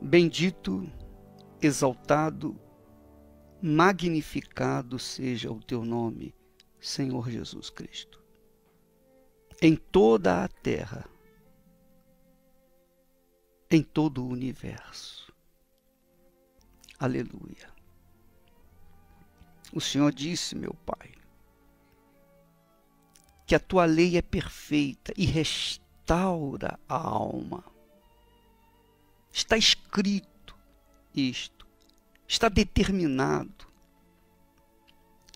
Bendito, exaltado, magnificado seja o teu nome, Senhor Jesus Cristo, em toda a terra, em todo o universo. Aleluia. O Senhor disse, meu Pai, que a tua lei é perfeita e restaura a alma. Está escrito isto, está determinado.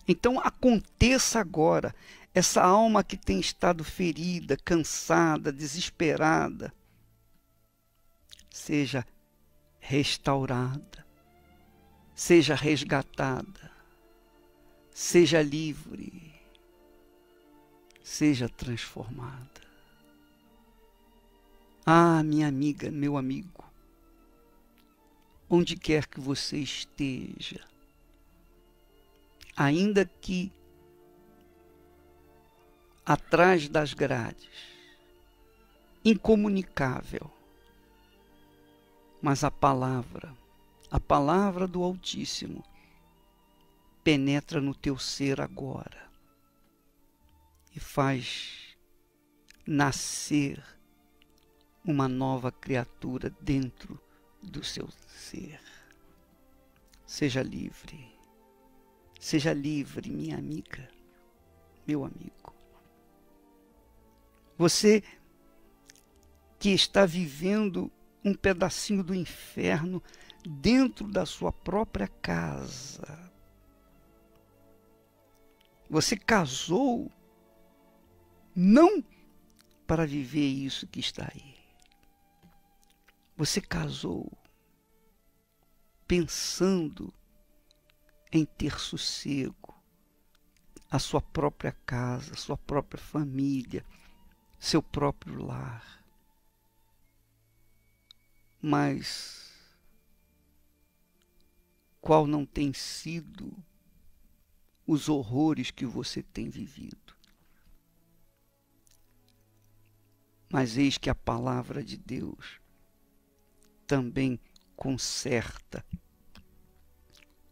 Então aconteça agora, essa alma que tem estado ferida, cansada, desesperada, seja restaurada, seja resgatada, seja livre, seja transformada. Ah, minha amiga, meu amigo, onde quer que você esteja, ainda que atrás das grades, incomunicável, mas a palavra do Altíssimo penetra no teu ser agora e faz nascer uma nova criatura dentro do seu ser. Seja livre, minha amiga, meu amigo. Você que está vivendo um pedacinho do inferno dentro da sua própria casa. Você casou não para viver isso que está aí. Você casou pensando em ter sossego, a sua própria casa, sua própria família, seu próprio lar. Mas qual não tem sido os horrores que você tem vivido? Mas eis que a palavra de Deus também conserta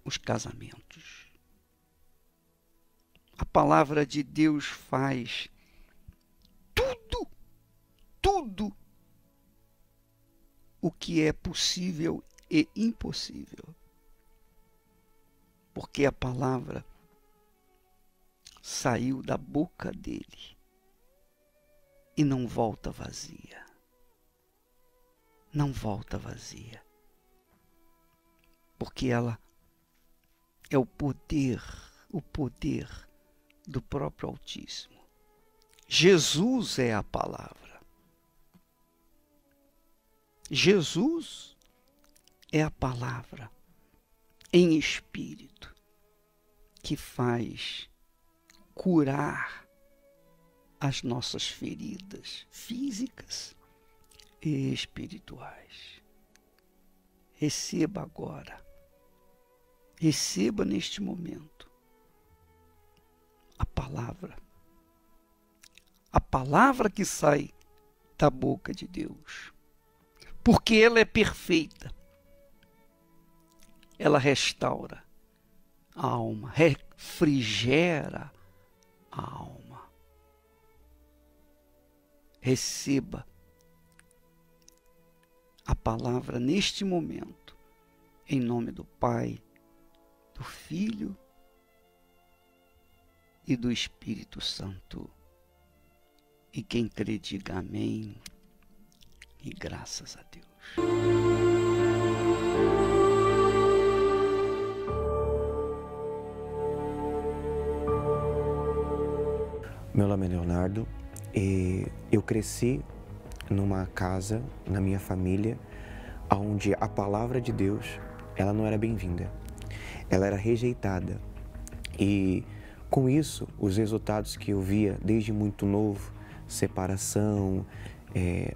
os casamentos. A palavra de Deus faz tudo o que é possível e impossível. Porque a palavra saiu da boca dele e não volta vazia. Não volta vazia. Porque ela é o poder do próprio Altíssimo. Jesus é a palavra. Jesus é a palavra em espírito que faz curar as nossas feridas físicas e espirituais. Receba agora, receba neste momento a palavra que sai da boca de Deus, porque ela é perfeita. Ela restaura a alma, refrigera a alma. Receba a palavra neste momento, em nome do Pai, do Filho e do Espírito Santo. E quem crê, diga amém e graças a Deus. Meu nome é Leonardo e eu cresci numa casa, na minha família, onde a palavra de Deus, ela não era bem-vinda, ela era rejeitada. E com isso, os resultados que eu via desde muito novo, separação,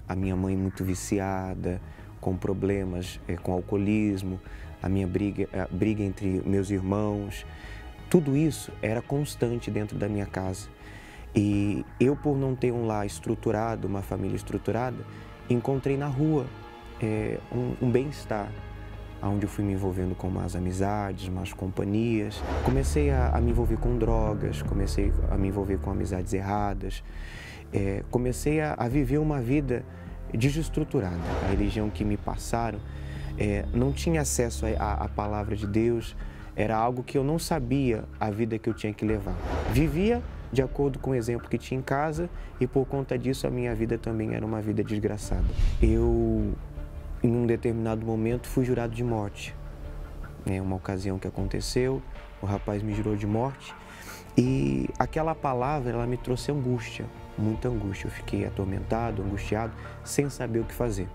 a minha mãe muito viciada, com problemas, com alcoolismo, a minha briga entre meus irmãos, tudo isso era constante dentro da minha casa. E eu, por não ter um lar estruturado, uma família estruturada, encontrei na rua um bem-estar, onde eu fui me envolvendo com más amizades, más companhias. Comecei a me envolver com drogas, comecei a me envolver com amizades erradas, comecei a viver uma vida desestruturada. A religião que me passaram não tinha acesso à palavra de Deus, era algo que eu não sabia a vida que eu tinha que levar. Vivia de acordo com o exemplo que tinha em casa e por conta disso a minha vida também era uma vida desgraçada. Eu, em um determinado momento, fui jurado de morte. Uma ocasião que aconteceu, o rapaz me jurou de morte e aquela palavra ela me trouxe angústia, muita angústia. Eu fiquei atormentado, angustiado, sem saber o que fazer.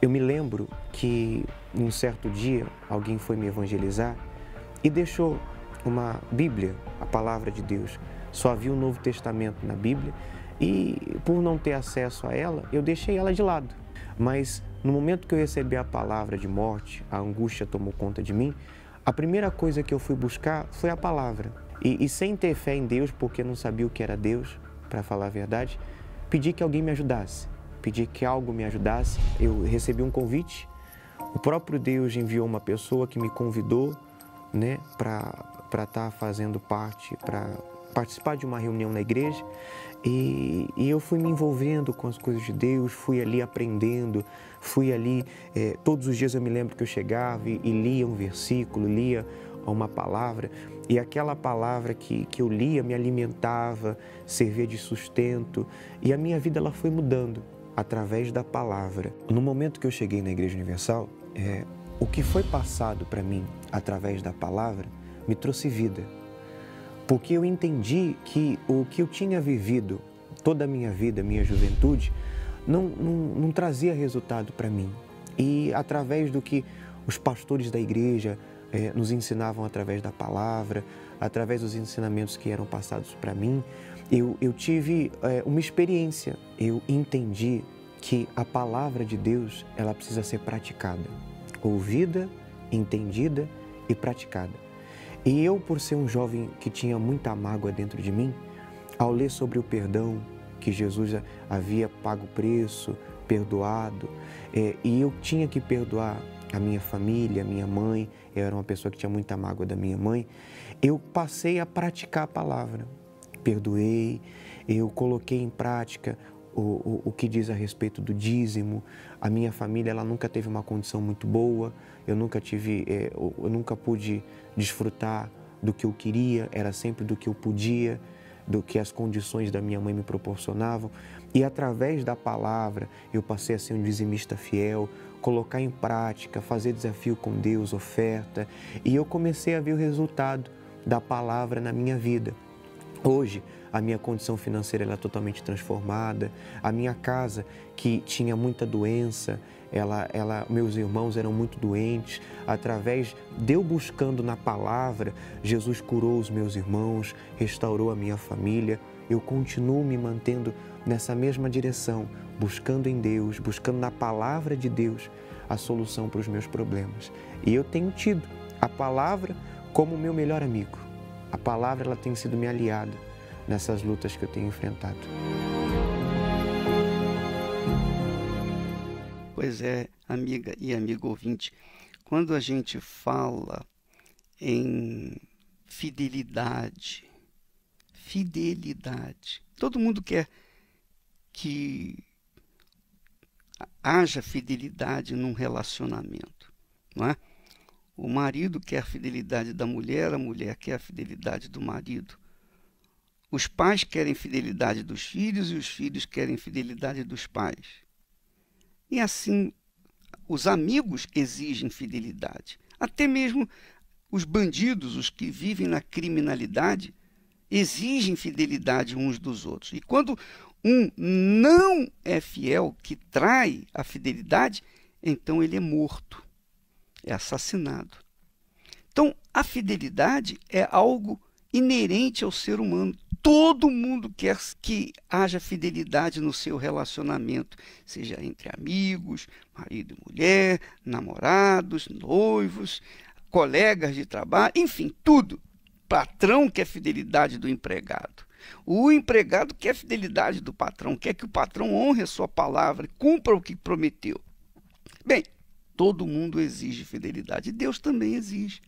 Eu me lembro que, em um certo dia, alguém foi me evangelizar e deixou uma Bíblia, a Palavra de Deus. Só havia o Novo Testamento na Bíblia e, por não ter acesso a ela, eu deixei ela de lado. Mas, no momento que eu recebi a palavra de morte, a angústia tomou conta de mim, a primeira coisa que eu fui buscar foi a palavra. E sem ter fé em Deus, porque não sabia o que era Deus, para falar a verdade, pedi que alguém me ajudasse. Pedi que algo me ajudasse. Eu recebi um convite. O próprio Deus enviou uma pessoa que me convidou, para estar fazendo parte, para participar de uma reunião na igreja. E eu fui me envolvendo com as coisas de Deus, fui ali aprendendo, fui ali, todos os dias eu me lembro que eu chegava e lia um versículo, lia uma palavra, e aquela palavra que eu lia me alimentava, servia de sustento, e a minha vida ela foi mudando através da palavra. No momento que eu cheguei na Igreja Universal, o que foi passado para mim através da palavra me trouxe vida. Porque eu entendi que o que eu tinha vivido toda a minha vida, minha juventude, não trazia resultado para mim. E através do que os pastores da igreja nos ensinavam através da palavra, através dos ensinamentos que eram passados para mim, eu tive uma experiência. Eu entendi que a palavra de Deus ela precisa ser praticada, ouvida, entendida e praticada. E eu, por ser um jovem que tinha muita mágoa dentro de mim, ao ler sobre o perdão, que Jesus havia pago o preço, perdoado, e eu tinha que perdoar a minha família, a minha mãe, eu era uma pessoa que tinha muita mágoa da minha mãe, eu passei a praticar a palavra. Perdoei, eu coloquei em prática o que diz a respeito do dízimo. A minha família ela nunca teve uma condição muito boa, eu nunca pude desfrutar do que eu queria, era sempre do que eu podia, do que as condições da minha mãe me proporcionavam. E através da palavra eu passei a ser um dizimista fiel, colocar em prática, fazer desafio com Deus, oferta, e eu comecei a ver o resultado da palavra na minha vida. Hoje, a minha condição financeira ela é totalmente transformada, a minha casa, que tinha muita doença, meus irmãos eram muito doentes, através de eu buscando na palavra, Jesus curou os meus irmãos, restaurou a minha família. Eu continuo me mantendo nessa mesma direção, buscando em Deus, buscando na palavra de Deus a solução para os meus problemas. E eu tenho tido a palavra como meu melhor amigo. A palavra ela tem sido minha aliada nessas lutas que eu tenho enfrentado. Pois é, amiga e amigo ouvinte, quando a gente fala em fidelidade, todo mundo quer que haja fidelidade num relacionamento, não é? O marido quer a fidelidade da mulher, a mulher quer a fidelidade do marido. Os pais querem fidelidade dos filhos e os filhos querem fidelidade dos pais. E assim, os amigos exigem fidelidade. Até mesmo os bandidos, os que vivem na criminalidade, exigem fidelidade uns dos outros. E quando um não é fiel, que trai a fidelidade, então ele é morto, é assassinado. Então, a fidelidade é algo inerente ao ser humano. Todo mundo quer que haja fidelidade no seu relacionamento, seja entre amigos, marido e mulher, namorados, noivos, colegas de trabalho, enfim, tudo. Patrão quer fidelidade do empregado. O empregado quer a fidelidade do patrão, quer que o patrão honre a sua palavra, cumpra o que prometeu. Bem, todo mundo exige fidelidade. Deus também exige,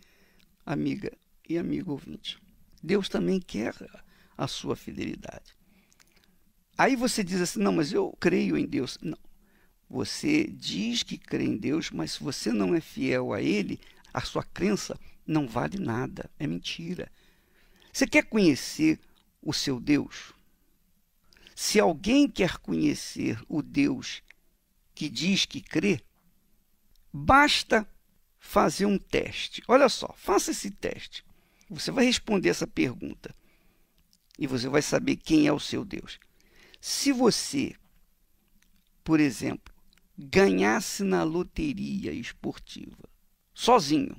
amiga e amigo ouvinte. Deus também quer a sua fidelidade. Aí você diz assim, não, mas eu creio em Deus. Não. Você diz que crê em Deus, mas se você não é fiel a Ele, a sua crença não vale nada. É mentira. Você quer conhecer o seu Deus? Se alguém quer conhecer o Deus que diz que crê, basta fazer um teste. Olha só, faça esse teste. Você vai responder essa pergunta e você vai saber quem é o seu Deus. Se você, por exemplo, ganhasse na loteria esportiva, sozinho,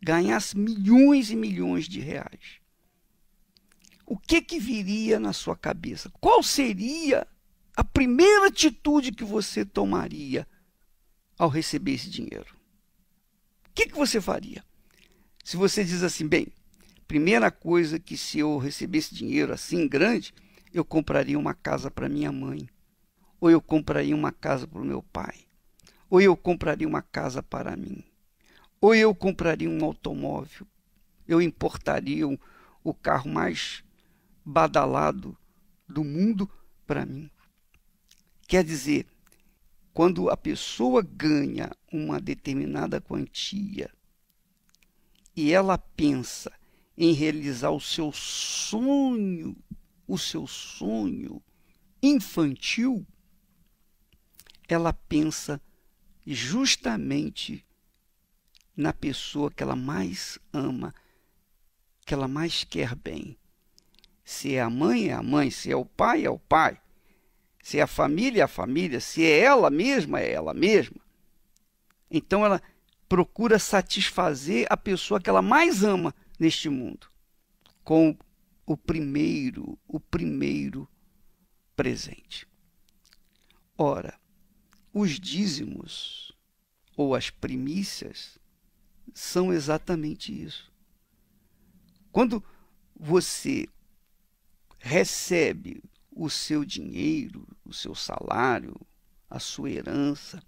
ganhasse milhões e milhões de reais, o que viria na sua cabeça? Qual seria a primeira atitude que você tomaria ao receber esse dinheiro? O que você faria? Se você diz assim, bem, primeira coisa que se eu recebesse dinheiro assim grande, eu compraria uma casa para minha mãe, ou eu compraria uma casa para o meu pai, ou eu compraria uma casa para mim, ou eu compraria um automóvel, eu importaria o carro mais badalado do mundo para mim. Quer dizer, quando a pessoa ganha uma determinada quantia e ela pensa em realizar o seu sonho infantil, ela pensa justamente na pessoa que ela mais ama, que ela mais quer bem. Se é a mãe, se é o pai, se é a família, se é ela mesma, é ela mesma. Então ela procura satisfazer a pessoa que ela mais ama neste mundo com o primeiro presente. Ora, os dízimos ou as primícias são exatamente isso. Quando você recebe o seu dinheiro, o seu salário, a sua herança,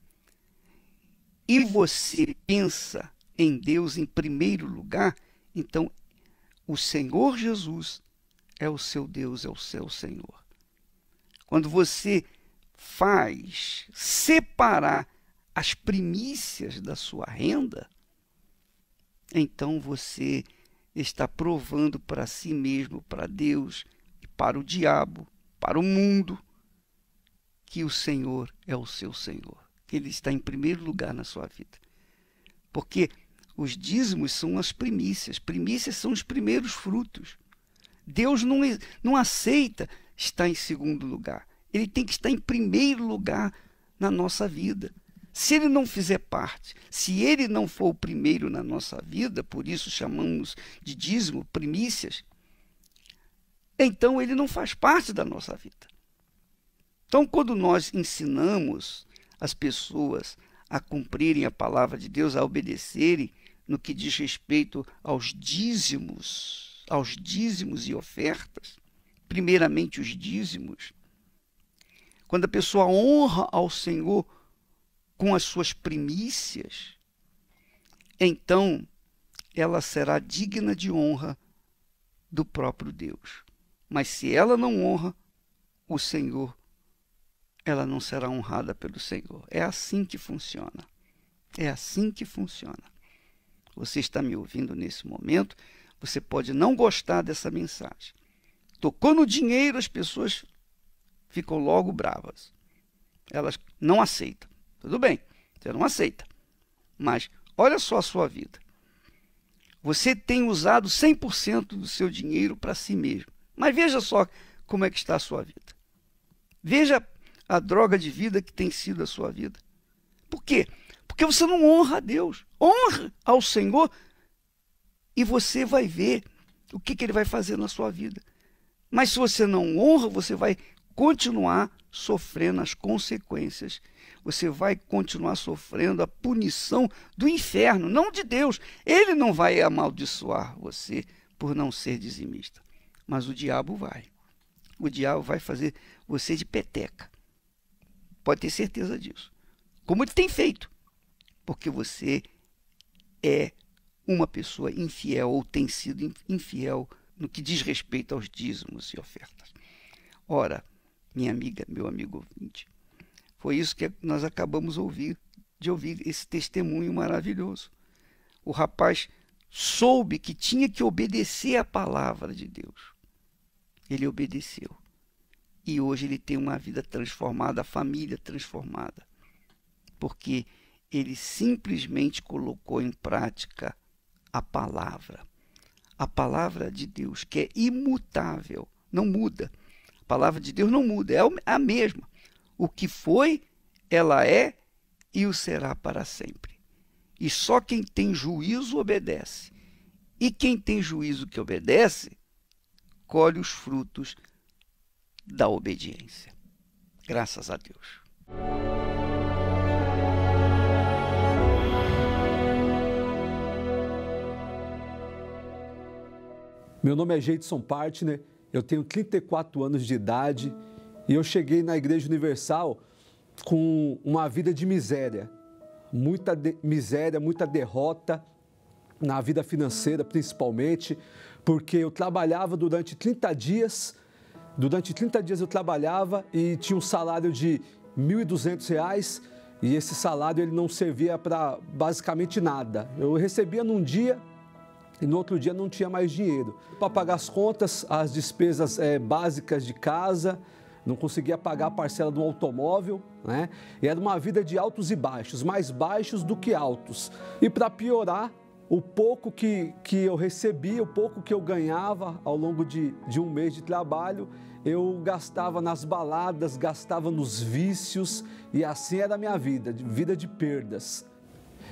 e você pensa em Deus em primeiro lugar, então o Senhor Jesus é o seu Deus, é o seu Senhor. Quando você faz separar as primícias da sua renda, então você está provando para si mesmo, para Deus, para o diabo, para o mundo, que o Senhor é o seu Senhor, que Ele está em primeiro lugar na sua vida. Porque os dízimos são as primícias são os primeiros frutos. Deus não aceita estar em segundo lugar, Ele tem que estar em primeiro lugar na nossa vida. Se Ele não fizer parte, se Ele não for o primeiro na nossa vida, por isso chamamos de dízimo, primícias, então Ele não faz parte da nossa vida. Então, quando nós ensinamos as pessoas a cumprirem a palavra de Deus, a obedecerem no que diz respeito aos dízimos e ofertas, primeiramente os dízimos, quando a pessoa honra ao Senhor com as suas primícias, então ela será digna de honra do próprio Deus. Mas se ela não honra o Senhor, ela não será honrada pelo Senhor. É assim que funciona. É assim que funciona. Você está me ouvindo nesse momento, você pode não gostar dessa mensagem. Tocou no dinheiro, as pessoas ficam logo bravas. Elas não aceitam. Tudo bem, você não aceita. Mas olha só a sua vida. Você tem usado 100% do seu dinheiro para si mesmo. Mas veja só como é que está a sua vida. Veja a droga de vida que tem sido a sua vida. Por quê? Porque você não honra a Deus. Honra ao Senhor e você vai ver o que Ele vai fazer na sua vida. Mas se você não honra, você vai continuar sofrendo as consequências. Você vai continuar sofrendo a punição do inferno, não de Deus. Ele não vai amaldiçoar você por não ser dizimista. Mas o diabo vai. O diabo vai fazer você de peteca. Pode ter certeza disso. Como ele tem feito. Porque você é uma pessoa infiel ou tem sido infiel no que diz respeito aos dízimos e ofertas. Ora, minha amiga, meu amigo ouvinte, foi isso que nós acabamos de ouvir esse testemunho maravilhoso. O rapaz soube que tinha que obedecer à palavra de Deus. Ele obedeceu. E hoje ele tem uma vida transformada, a família transformada. Porque ele simplesmente colocou em prática a palavra. A palavra de Deus, que é imutável, não muda. A palavra de Deus não muda, é a mesma. O que foi, ela é e o será para sempre. E só quem tem juízo obedece. E quem tem juízo que obedece, colhe os frutos da obediência. Graças a Deus. Meu nome é Geidson Partner, eu tenho 34 anos de idade e eu cheguei na Igreja Universal com uma vida de miséria. Muita miséria, muita derrota na vida financeira principalmente, porque eu trabalhava durante 30 dias. Durante 30 dias eu trabalhava e tinha um salário de R$ 1.200 e esse salário ele não servia para basicamente nada. Eu recebia num dia e no outro dia não tinha mais dinheiro. Para pagar as contas, as despesas básicas de casa, não conseguia pagar a parcela do automóvel, né? E era uma vida de altos e baixos, mais baixos do que altos. E para piorar, o pouco que eu recebia, o pouco que eu ganhava ao longo de um mês de trabalho, eu gastava nas baladas, gastava nos vícios e assim era a minha vida de perdas.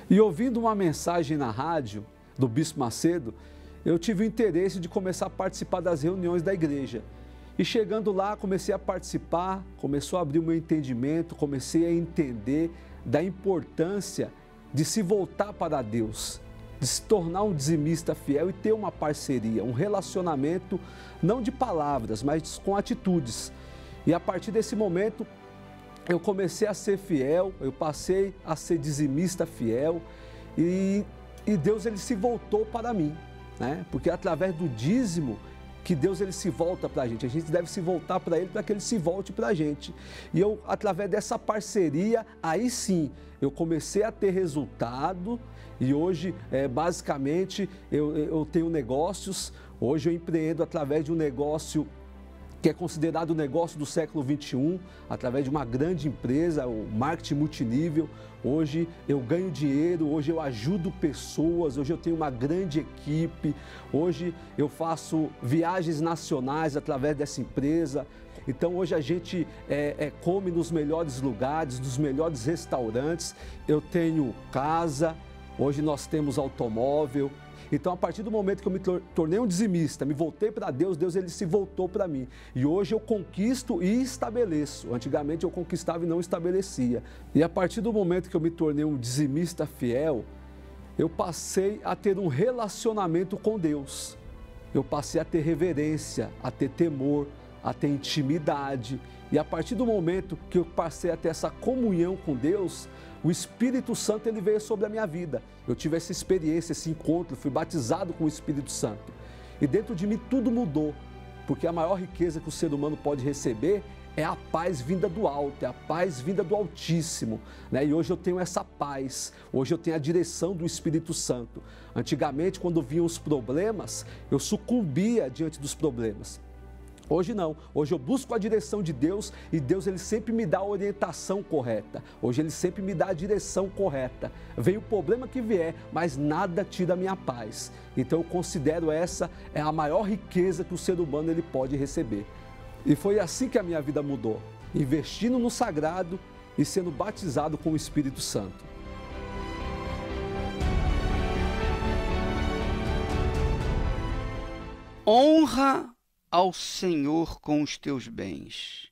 E ouvindo uma mensagem na rádio do Bispo Macedo, eu tive o interesse de começar a participar das reuniões da igreja. E chegando lá, comecei a participar, começou a abrir o meu entendimento, comecei a entender da importância de se voltar para Deus, de se tornar um dizimista fiel e ter uma parceria, um relacionamento, não de palavras, mas com atitudes. E a partir desse momento, eu comecei a ser fiel, eu passei a ser dizimista fiel e Deus ele se voltou para mim, né? Porque é através do dízimo que Deus ele se volta para a gente deve se voltar para Ele para que Ele se volte para a gente. E eu, através dessa parceria, aí sim, eu comecei a ter resultado e hoje, basicamente, eu tenho negócios, hoje eu empreendo através de um negócio que é considerado o negócio do século XXI, através de uma grande empresa, o marketing multinível. Hoje eu ganho dinheiro, hoje eu ajudo pessoas, hoje eu tenho uma grande equipe, hoje eu faço viagens nacionais através dessa empresa. Então hoje a gente come nos melhores lugares, nos melhores restaurantes, eu tenho casa, hoje nós temos automóvel. Então, a partir do momento que eu me tornei um dizimista, me voltei para Deus, Deus ele se voltou para mim. E hoje eu conquisto e estabeleço. Antigamente eu conquistava e não estabelecia. E a partir do momento que eu me tornei um dizimista fiel, eu passei a ter um relacionamento com Deus. Eu passei a ter reverência, a ter temor, a ter intimidade. E a partir do momento que eu passei a ter essa comunhão com Deus, o Espírito Santo ele veio sobre a minha vida. Eu tive essa experiência, esse encontro, fui batizado com o Espírito Santo. E dentro de mim tudo mudou, porque a maior riqueza que o ser humano pode receber é a paz vinda do alto, é a paz vinda do Altíssimo, né? E hoje eu tenho essa paz, hoje eu tenho a direção do Espírito Santo. Antigamente, quando vinham os problemas, eu sucumbia diante dos problemas. Hoje não, hoje eu busco a direção de Deus e Deus ele sempre me dá a orientação correta, hoje ele sempre me dá a direção correta. Vem o problema que vier, mas nada tira a minha paz. Então eu considero essa é a maior riqueza que o ser humano ele pode receber. E foi assim que a minha vida mudou, investindo no sagrado e sendo batizado com o Espírito Santo. Honra ao Senhor com os teus bens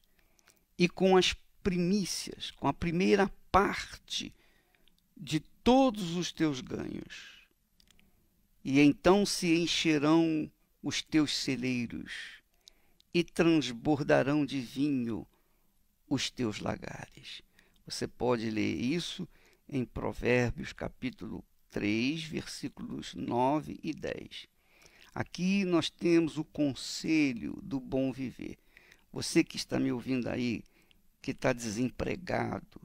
e com as primícias, com a primeira parte de todos os teus ganhos. E então se encherão os teus celeiros, e transbordarão de vinho os teus lagares. Você pode ler isso em Provérbios, capítulo 3, versículos 9 e 10. Aqui nós temos o conselho do bom viver. Você que está me ouvindo aí, que está desempregado,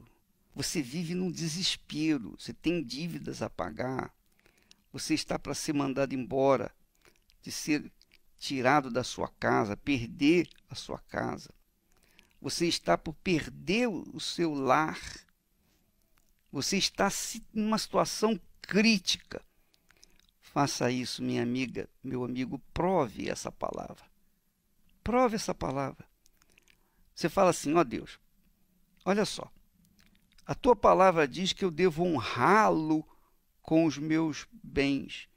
você vive num desespero, você tem dívidas a pagar, você está para ser mandado embora, de ser tirado da sua casa, perder a sua casa. Você está por perder o seu lar. Você está numa situação crítica. Faça isso, minha amiga, meu amigo, prove essa palavra. Prove essa palavra. Você fala assim, ó Deus, olha só, a tua palavra diz que eu devo honrá-lo com os meus bens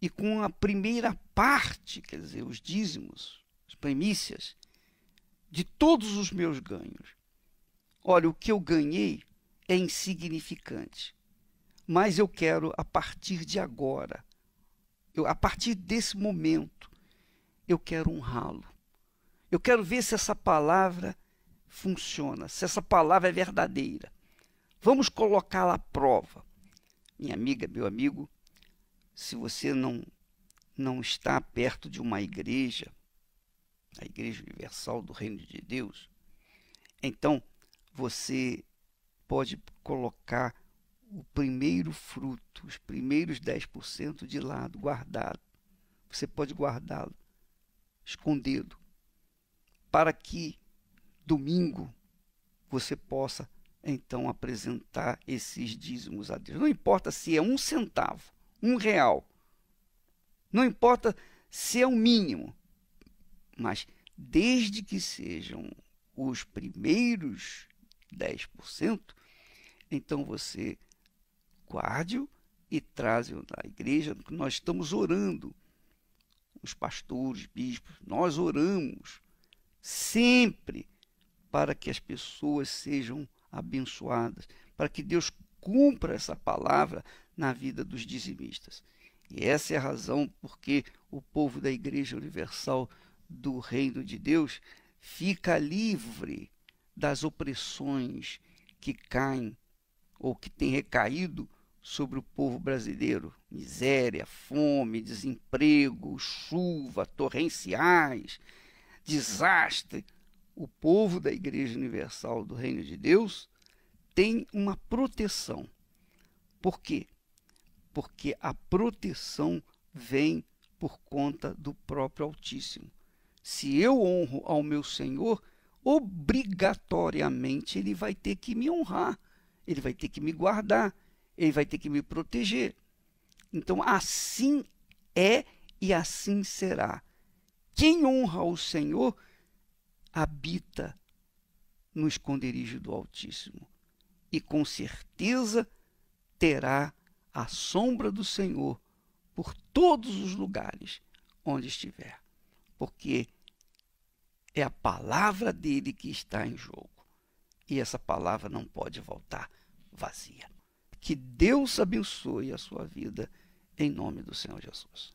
e com a primeira parte, quer dizer, os dízimos, as primícias, de todos os meus ganhos. Olha, o que eu ganhei é insignificante, mas eu quero, a partir de agora, a partir desse momento, eu quero honrá-lo. Eu quero ver se essa palavra funciona, se essa palavra é verdadeira. Vamos colocá-la à prova. Minha amiga, meu amigo, se você não está perto de uma igreja, a Igreja Universal do Reino de Deus, então você pode colocar o primeiro fruto, os primeiros 10% de lado, guardado. Você pode guardá-lo, escondê-lo, para que domingo você possa então apresentar esses dízimos a Deus. Não importa se é 1 centavo, R$1, não importa se é o mínimo, mas desde que sejam os primeiros 10%, então você guarde-o e traze-o na igreja. Nós estamos orando, os pastores, bispos, nós oramos sempre para que as pessoas sejam abençoadas, para que Deus cumpra essa palavra na vida dos dizimistas. E essa é a razão porque o povo da Igreja Universal do Reino de Deus fica livre das opressões que caem ou que têm recaído sobre o povo brasileiro. Miséria, fome, desemprego, chuva, torrenciais, desastre. O povo da Igreja Universal do Reino de Deus tem uma proteção. Por quê? Porque a proteção vem por conta do próprio Altíssimo. Se eu honro ao meu Senhor, obrigatoriamente Ele vai ter que me honrar, Ele vai ter que me guardar, Ele vai ter que me proteger. Então, assim é e assim será. Quem honra o Senhor habita no esconderijo do Altíssimo e com certeza terá a sombra do Senhor por todos os lugares onde estiver, porque é a palavra dele que está em jogo e essa palavra não pode voltar vazia. Que Deus abençoe a sua vida em nome do Senhor Jesus.